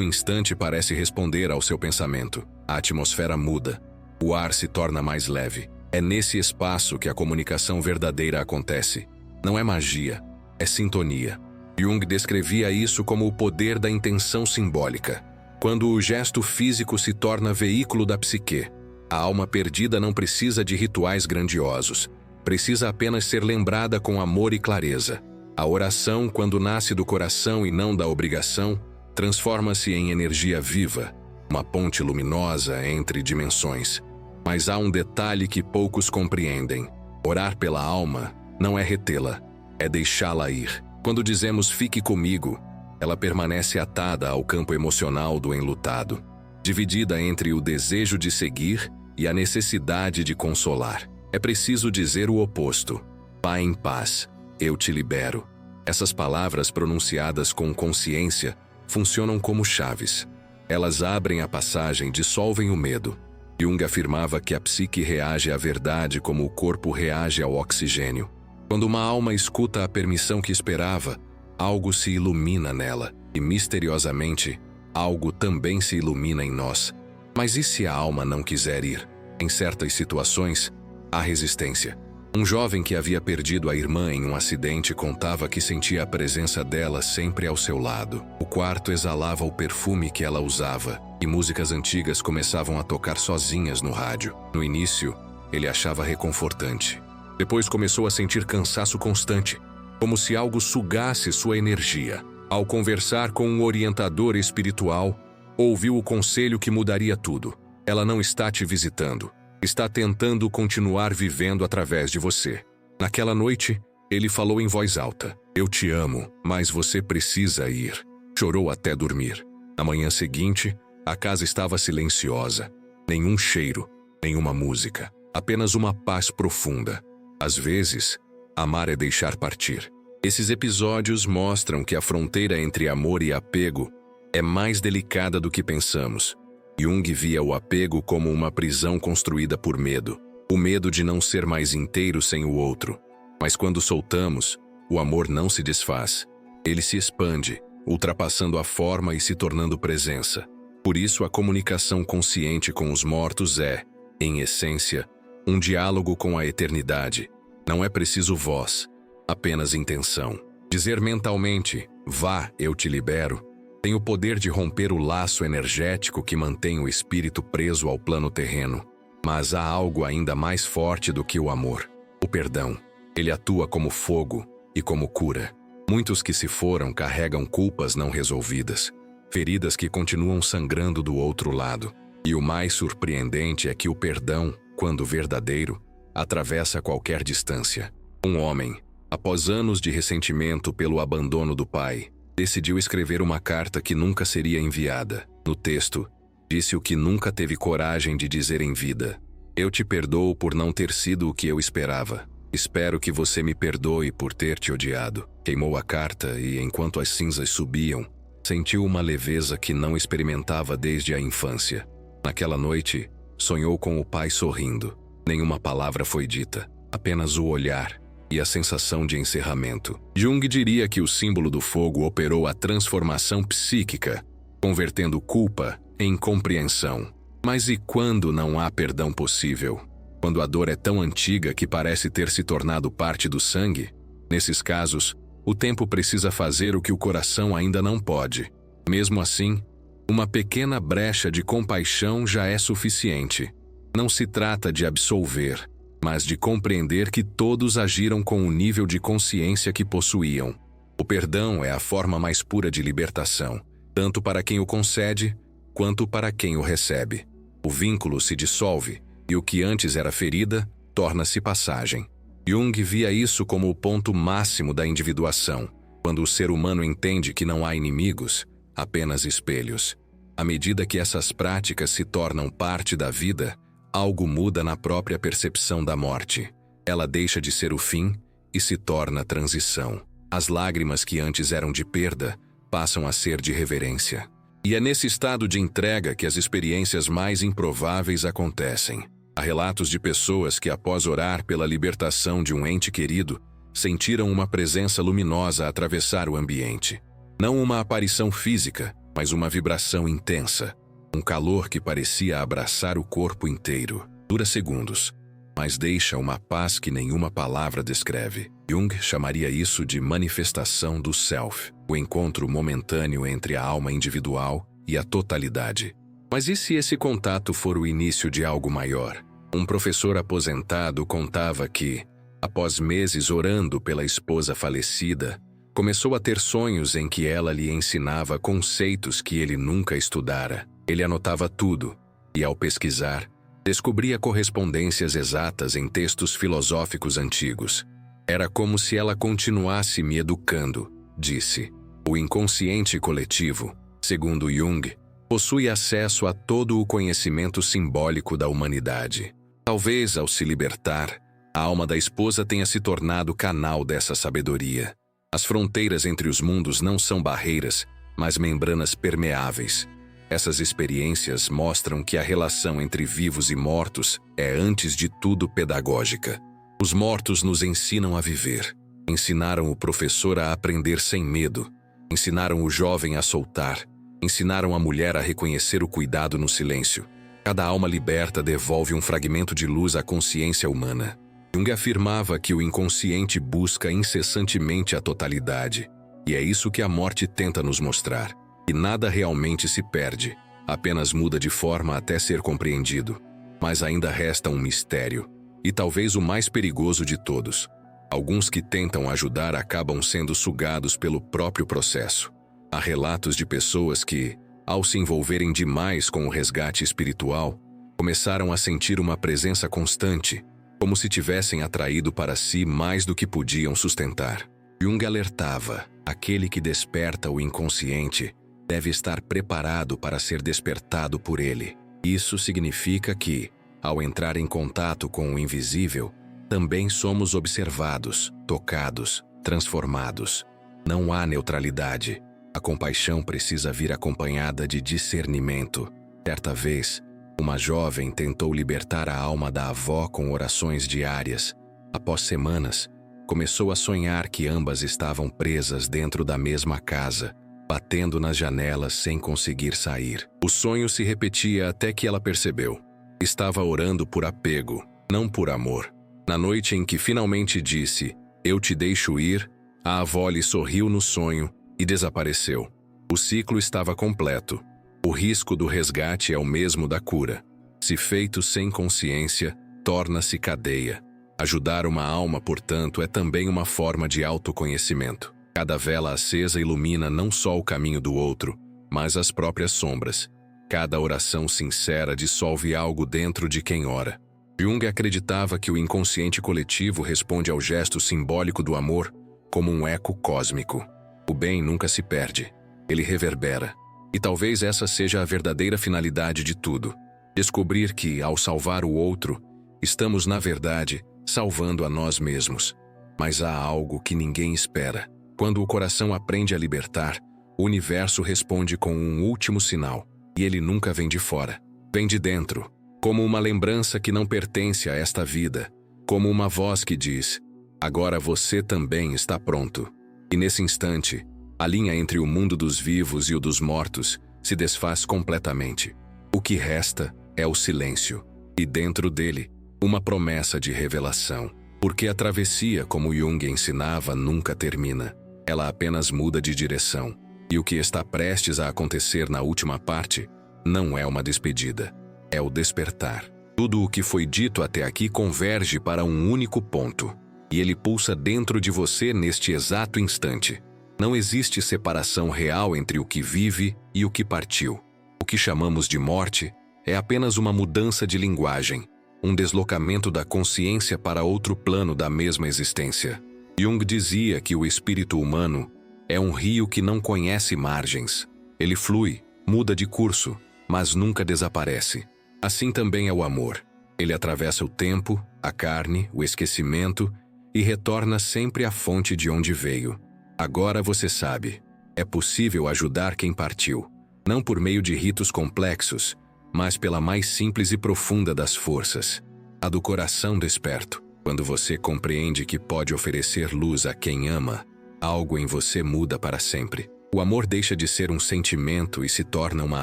instante parece responder ao seu pensamento. A atmosfera muda, o ar se torna mais leve. É nesse espaço que a comunicação verdadeira acontece. Não é magia, é sintonia. Jung descrevia isso como o poder da intenção simbólica. Quando o gesto físico se torna veículo da psique, a alma perdida não precisa de rituais grandiosos. Precisa apenas ser lembrada com amor e clareza. A oração, quando nasce do coração e não da obrigação, transforma-se em energia viva, uma ponte luminosa entre dimensões. Mas há um detalhe que poucos compreendem. Orar pela alma não é retê-la, é deixá-la ir. Quando dizemos "fique comigo", ela permanece atada ao campo emocional do enlutado, dividida entre o desejo de seguir e a necessidade de consolar. É preciso dizer o oposto. Vá em paz, eu te libero. Essas palavras pronunciadas com consciência funcionam como chaves. Elas abrem a passagem, dissolvem o medo. Jung afirmava que a psique reage à verdade como o corpo reage ao oxigênio. Quando uma alma escuta a permissão que esperava, algo se ilumina nela, e misteriosamente, algo também se ilumina em nós. Mas e se a alma não quiser ir? Em certas situações, há resistência. Um jovem que havia perdido a irmã em um acidente contava que sentia a presença dela sempre ao seu lado. O quarto exalava o perfume que ela usava, e músicas antigas começavam a tocar sozinhas no rádio. No início, ele achava reconfortante. Depois começou a sentir cansaço constante, como se algo sugasse sua energia. Ao conversar com um orientador espiritual, ouviu o conselho que mudaria tudo. Ela não está te visitando. Está tentando continuar vivendo através de você. Naquela noite, ele falou em voz alta: "Eu te amo, mas você precisa ir." Chorou até dormir. Na manhã seguinte, a casa estava silenciosa. Nenhum cheiro, nenhuma música. Apenas uma paz profunda. Às vezes, amar é deixar partir. Esses episódios mostram que a fronteira entre amor e apego é mais delicada do que pensamos. Jung via o apego como uma prisão construída por medo. O medo de não ser mais inteiro sem o outro. Mas quando soltamos, o amor não se desfaz. Ele se expande, ultrapassando a forma e se tornando presença. Por isso, a comunicação consciente com os mortos é, em essência, um diálogo com a eternidade. Não é preciso voz, apenas intenção. Dizer mentalmente: "Vá, eu te libero", tem o poder de romper o laço energético que mantém o espírito preso ao plano terreno. Mas há algo ainda mais forte do que o amor: o perdão. Ele atua como fogo e como cura. Muitos que se foram carregam culpas não resolvidas, feridas que continuam sangrando do outro lado. E o mais surpreendente é que o perdão, quando verdadeiro, atravessa qualquer distância. Um homem, após anos de ressentimento pelo abandono do pai, decidiu escrever uma carta que nunca seria enviada. No texto, disse o que nunca teve coragem de dizer em vida: "Eu te perdoo por não ter sido o que eu esperava. Espero que você me perdoe por ter te odiado." Queimou a carta e, enquanto as cinzas subiam, sentiu uma leveza que não experimentava desde a infância. Naquela noite, sonhou com o pai sorrindo. Nenhuma palavra foi dita, apenas o olhar e a sensação de encerramento. Jung diria que o símbolo do fogo operou a transformação psíquica, convertendo culpa em compreensão. Mas e quando não há perdão possível? Quando a dor é tão antiga que parece ter se tornado parte do sangue? Nesses casos, o tempo precisa fazer o que o coração ainda não pode. Mesmo assim, uma pequena brecha de compaixão já é suficiente. Não se trata de absolver, mas de compreender que todos agiram com o nível de consciência que possuíam. O perdão é a forma mais pura de libertação, tanto para quem o concede, quanto para quem o recebe. O vínculo se dissolve, e o que antes era ferida, torna-se passagem. Jung via isso como o ponto máximo da individuação, quando o ser humano entende que não há inimigos, apenas espelhos. À medida que essas práticas se tornam parte da vida, algo muda na própria percepção da morte. Ela deixa de ser o fim e se torna a transição. As lágrimas que antes eram de perda passam a ser de reverência. E é nesse estado de entrega que as experiências mais improváveis acontecem. Há relatos de pessoas que, após orar pela libertação de um ente querido, sentiram uma presença luminosa atravessar o ambiente. Não uma aparição física, mas uma vibração intensa. Um calor que parecia abraçar o corpo inteiro. Dura segundos, mas deixa uma paz que nenhuma palavra descreve. Jung chamaria isso de manifestação do self, o encontro momentâneo entre a alma individual e a totalidade. Mas e se esse contato for o início de algo maior? Um professor aposentado contava que, após meses orando pela esposa falecida, começou a ter sonhos em que ela lhe ensinava conceitos que ele nunca estudara. Ele anotava tudo, e ao pesquisar, descobria correspondências exatas em textos filosóficos antigos. Era como se ela continuasse me educando, disse. O inconsciente coletivo, segundo Jung, possui acesso a todo o conhecimento simbólico da humanidade. Talvez, ao se libertar, a alma da esposa tenha se tornado canal dessa sabedoria. As fronteiras entre os mundos não são barreiras, mas membranas permeáveis. Essas experiências mostram que a relação entre vivos e mortos é, antes de tudo, pedagógica. Os mortos nos ensinam a viver. Ensinaram o professor a aprender sem medo. Ensinaram o jovem a soltar. Ensinaram a mulher a reconhecer o cuidado no silêncio. Cada alma liberta devolve um fragmento de luz à consciência humana. Jung afirmava que o inconsciente busca incessantemente a totalidade. E é isso que a morte tenta nos mostrar. E nada realmente se perde, apenas muda de forma até ser compreendido. Mas ainda resta um mistério, e talvez o mais perigoso de todos. Alguns que tentam ajudar acabam sendo sugados pelo próprio processo. Há relatos de pessoas que, ao se envolverem demais com o resgate espiritual, começaram a sentir uma presença constante, como se tivessem atraído para si mais do que podiam sustentar. Jung alertava: aquele que desperta o inconsciente deve estar preparado para ser despertado por ele. Isso significa que, ao entrar em contato com o invisível, também somos observados, tocados, transformados. Não há neutralidade. A compaixão precisa vir acompanhada de discernimento. Certa vez, uma jovem tentou libertar a alma da avó com orações diárias. Após semanas, começou a sonhar que ambas estavam presas dentro da mesma casa, batendo nas janelas sem conseguir sair. O sonho se repetia até que ela percebeu. Estava orando por apego, não por amor. Na noite em que finalmente disse: "Eu te deixo ir", a avó lhe sorriu no sonho e desapareceu. O ciclo estava completo. O risco do resgate é o mesmo da cura. Se feito sem consciência, torna-se cadeia. Ajudar uma alma, portanto, é também uma forma de autoconhecimento. Cada vela acesa ilumina não só o caminho do outro, mas as próprias sombras. Cada oração sincera dissolve algo dentro de quem ora. Jung acreditava que o inconsciente coletivo responde ao gesto simbólico do amor como um eco cósmico. O bem nunca se perde, ele reverbera. E talvez essa seja a verdadeira finalidade de tudo. Descobrir que, ao salvar o outro, estamos, na verdade, salvando a nós mesmos. Mas há algo que ninguém espera. Quando o coração aprende a libertar, o universo responde com um último sinal. E ele nunca vem de fora. Vem de dentro, como uma lembrança que não pertence a esta vida. Como uma voz que diz: "Agora você também está pronto." E nesse instante, a linha entre o mundo dos vivos e o dos mortos se desfaz completamente. O que resta é o silêncio. E dentro dele, uma promessa de revelação. Porque a travessia, como Jung ensinava, nunca termina. Ela apenas muda de direção. E o que está prestes a acontecer na última parte não é uma despedida, é o despertar. Tudo o que foi dito até aqui converge para um único ponto. E ele pulsa dentro de você neste exato instante. Não existe separação real entre o que vive e o que partiu. O que chamamos de morte é apenas uma mudança de linguagem, um deslocamento da consciência para outro plano da mesma existência. Jung dizia que o espírito humano é um rio que não conhece margens. Ele flui, muda de curso, mas nunca desaparece. Assim também é o amor. Ele atravessa o tempo, a carne, o esquecimento e retorna sempre à fonte de onde veio. Agora você sabe, é possível ajudar quem partiu, não por meio de ritos complexos, mas pela mais simples e profunda das forças, a do coração desperto. Quando você compreende que pode oferecer luz a quem ama, algo em você muda para sempre. O amor deixa de ser um sentimento e se torna uma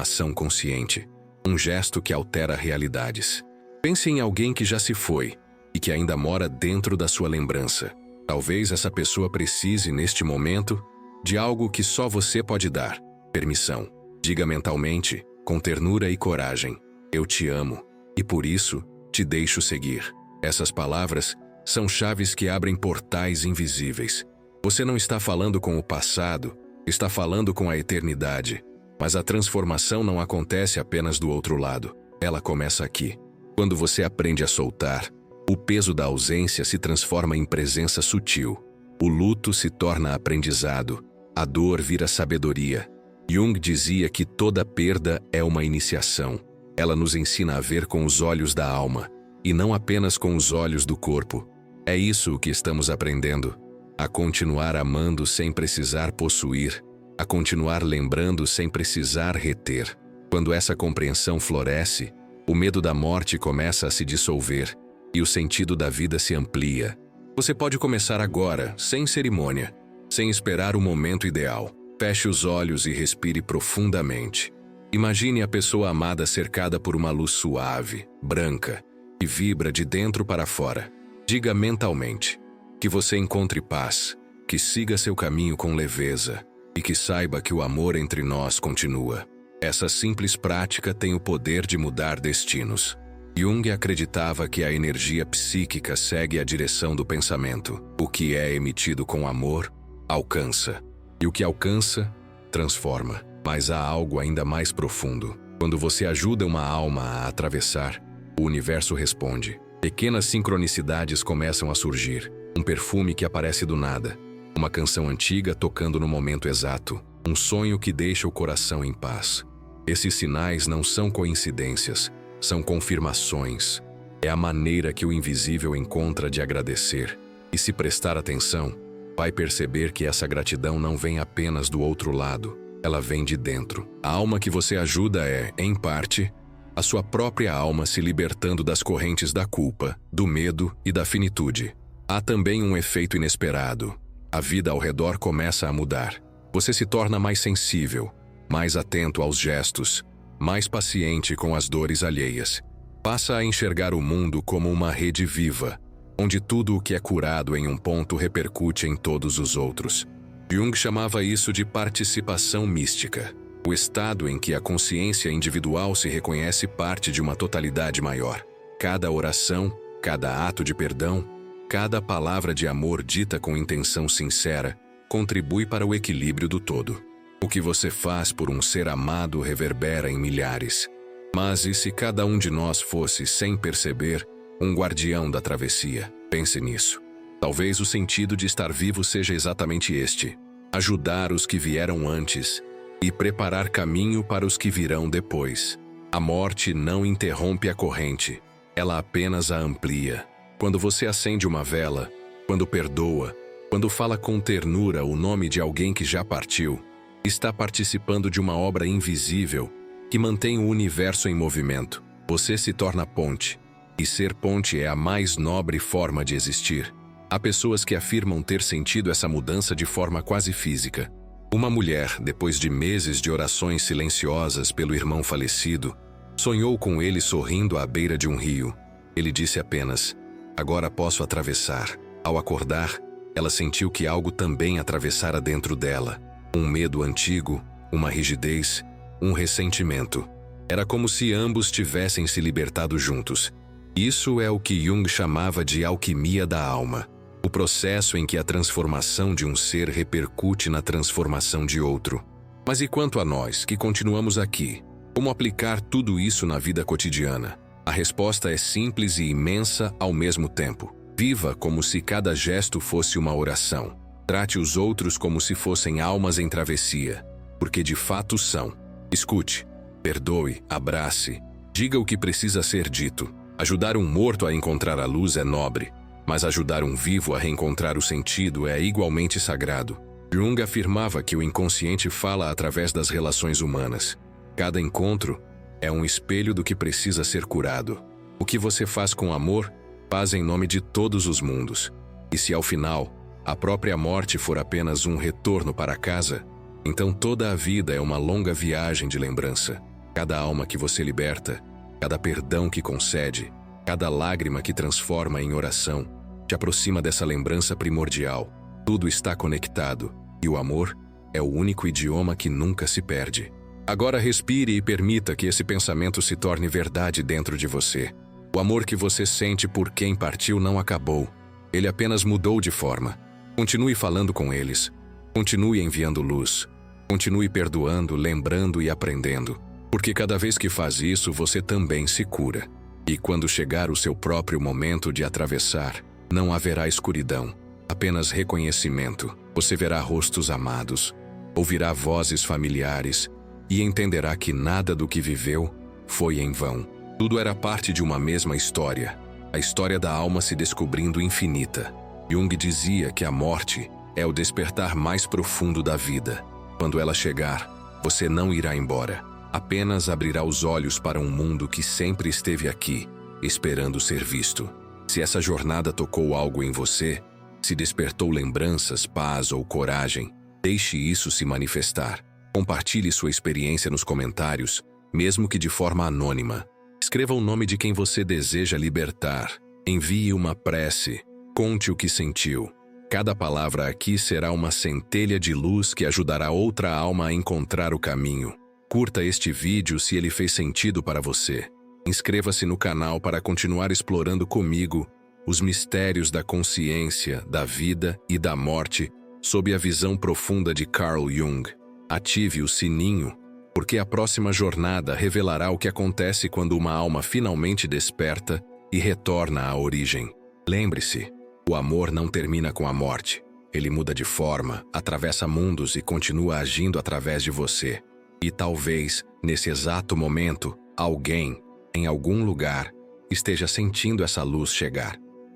ação consciente, um gesto que altera realidades. Pense em alguém que já se foi e que ainda mora dentro da sua lembrança. Talvez essa pessoa precise, neste momento, de algo que só você pode dar: permissão. Diga mentalmente, com ternura e coragem: "Eu te amo, e por isso te deixo seguir." Essas palavras são chaves que abrem portais invisíveis. Você não está falando com o passado, está falando com a eternidade. Mas a transformação não acontece apenas do outro lado. Ela começa aqui. Quando você aprende a soltar, o peso da ausência se transforma em presença sutil. O luto se torna aprendizado. A dor vira sabedoria. Jung dizia que toda perda é uma iniciação. Ela nos ensina a ver com os olhos da alma, e não apenas com os olhos do corpo. É isso o que estamos aprendendo. a continuar amando sem precisar possuir, a continuar lembrando sem precisar reter. Quando essa compreensão floresce, o medo da morte começa a se dissolver e o sentido da vida se amplia. Você pode começar agora, sem cerimônia, sem esperar o momento ideal. Feche os olhos e respire profundamente. Imagine a pessoa amada cercada por uma luz suave, branca, que vibra de dentro para fora. Diga mentalmente que você encontre paz, que siga seu caminho com leveza e que saiba que o amor entre nós continua. Essa simples prática tem o poder de mudar destinos. Jung acreditava que a energia psíquica segue a direção do pensamento. O que é emitido com amor, alcança. E o que alcança, transforma. Mas há algo ainda mais profundo. Quando você ajuda uma alma a atravessar, o universo responde. Pequenas sincronicidades começam a surgir. Um perfume que aparece do nada. Uma canção antiga tocando no momento exato. Um sonho que deixa o coração em paz. Esses sinais não são coincidências, são confirmações. É a maneira que o invisível encontra de agradecer. E se prestar atenção, vai perceber que essa gratidão não vem apenas do outro lado, ela vem de dentro. A alma que você ajuda é, em parte, a sua própria alma se libertando das correntes da culpa, do medo e da finitude. Há também um efeito inesperado. A vida ao redor começa a mudar. Você se torna mais sensível, mais atento aos gestos, mais paciente com as dores alheias. Passa a enxergar o mundo como uma rede viva, onde tudo o que é curado em um ponto repercute em todos os outros. Jung chamava isso de participação mística, o estado em que a consciência individual se reconhece parte de uma totalidade maior. Cada oração, cada ato de perdão, cada palavra de amor dita com intenção sincera, contribui para o equilíbrio do todo. O que você faz por um ser amado reverbera em milhares. Mas e se cada um de nós fosse, sem perceber, um guardião da travessia? Pense nisso. Talvez o sentido de estar vivo seja exatamente este: ajudar os que vieram antes e preparar caminho para os que virão depois. A morte não interrompe a corrente, ela apenas a amplia. Quando você acende uma vela, quando perdoa, quando fala com ternura o nome de alguém que já partiu, está participando de uma obra invisível que mantém o universo em movimento. Você se torna ponte, e ser ponte é a mais nobre forma de existir. Há pessoas que afirmam ter sentido essa mudança de forma quase física. Uma mulher, depois de meses de orações silenciosas pelo irmão falecido, sonhou com ele sorrindo à beira de um rio. Ele disse apenas: "Agora posso atravessar." Ao acordar, ela sentiu que algo também atravessara dentro dela. Um medo antigo, uma rigidez, um ressentimento. Era como se ambos tivessem se libertado juntos. Isso é o que Jung chamava de alquimia da alma. O processo em que a transformação de um ser repercute na transformação de outro. Mas e quanto a nós, que continuamos aqui? Como aplicar tudo isso na vida cotidiana? A resposta é simples e imensa ao mesmo tempo. Viva como se cada gesto fosse uma oração. Trate os outros como se fossem almas em travessia, porque de fato são. Escute, perdoe, abrace, diga o que precisa ser dito. Ajudar um morto a encontrar a luz é nobre, mas ajudar um vivo a reencontrar o sentido é igualmente sagrado. Jung afirmava que o inconsciente fala através das relações humanas. Cada encontro é um espelho do que precisa ser curado. O que você faz com amor, faz em nome de todos os mundos. E se ao final, a própria morte for apenas um retorno para casa, então toda a vida é uma longa viagem de lembrança. Cada alma que você liberta, cada perdão que concede, cada lágrima que transforma em oração, te aproxima dessa lembrança primordial. Tudo está conectado, e o amor é o único idioma que nunca se perde. Agora respire e permita que esse pensamento se torne verdade dentro de você. O amor que você sente por quem partiu não acabou. Ele apenas mudou de forma. Continue falando com eles. Continue enviando luz. Continue perdoando, lembrando e aprendendo. Porque cada vez que faz isso, você também se cura. E quando chegar o seu próprio momento de atravessar, não haverá escuridão, apenas reconhecimento. Você verá rostos amados, ouvirá vozes familiares e entenderá que nada do que viveu foi em vão. Tudo era parte de uma mesma história, a história da alma se descobrindo infinita. Jung dizia que a morte é o despertar mais profundo da vida. Quando ela chegar, você não irá embora. Apenas abrirá os olhos para um mundo que sempre esteve aqui, esperando ser visto. Se essa jornada tocou algo em você, se despertou lembranças, paz ou coragem, deixe isso se manifestar. Compartilhe sua experiência nos comentários, mesmo que de forma anônima. Escreva o nome de quem você deseja libertar. Envie uma prece. Conte o que sentiu. Cada palavra aqui será uma centelha de luz que ajudará outra alma a encontrar o caminho. Curta este vídeo se ele fez sentido para você. Inscreva-se no canal para continuar explorando comigo os mistérios da consciência, da vida e da morte sob a visão profunda de Carl Jung. Ative o sininho, porque a próxima jornada revelará o que acontece quando uma alma finalmente desperta e retorna à origem. Lembre-se, o amor não termina com a morte. Ele muda de forma, atravessa mundos e continua agindo através de você. E talvez, nesse exato momento, alguém, em algum lugar, esteja sentindo essa luz chegar.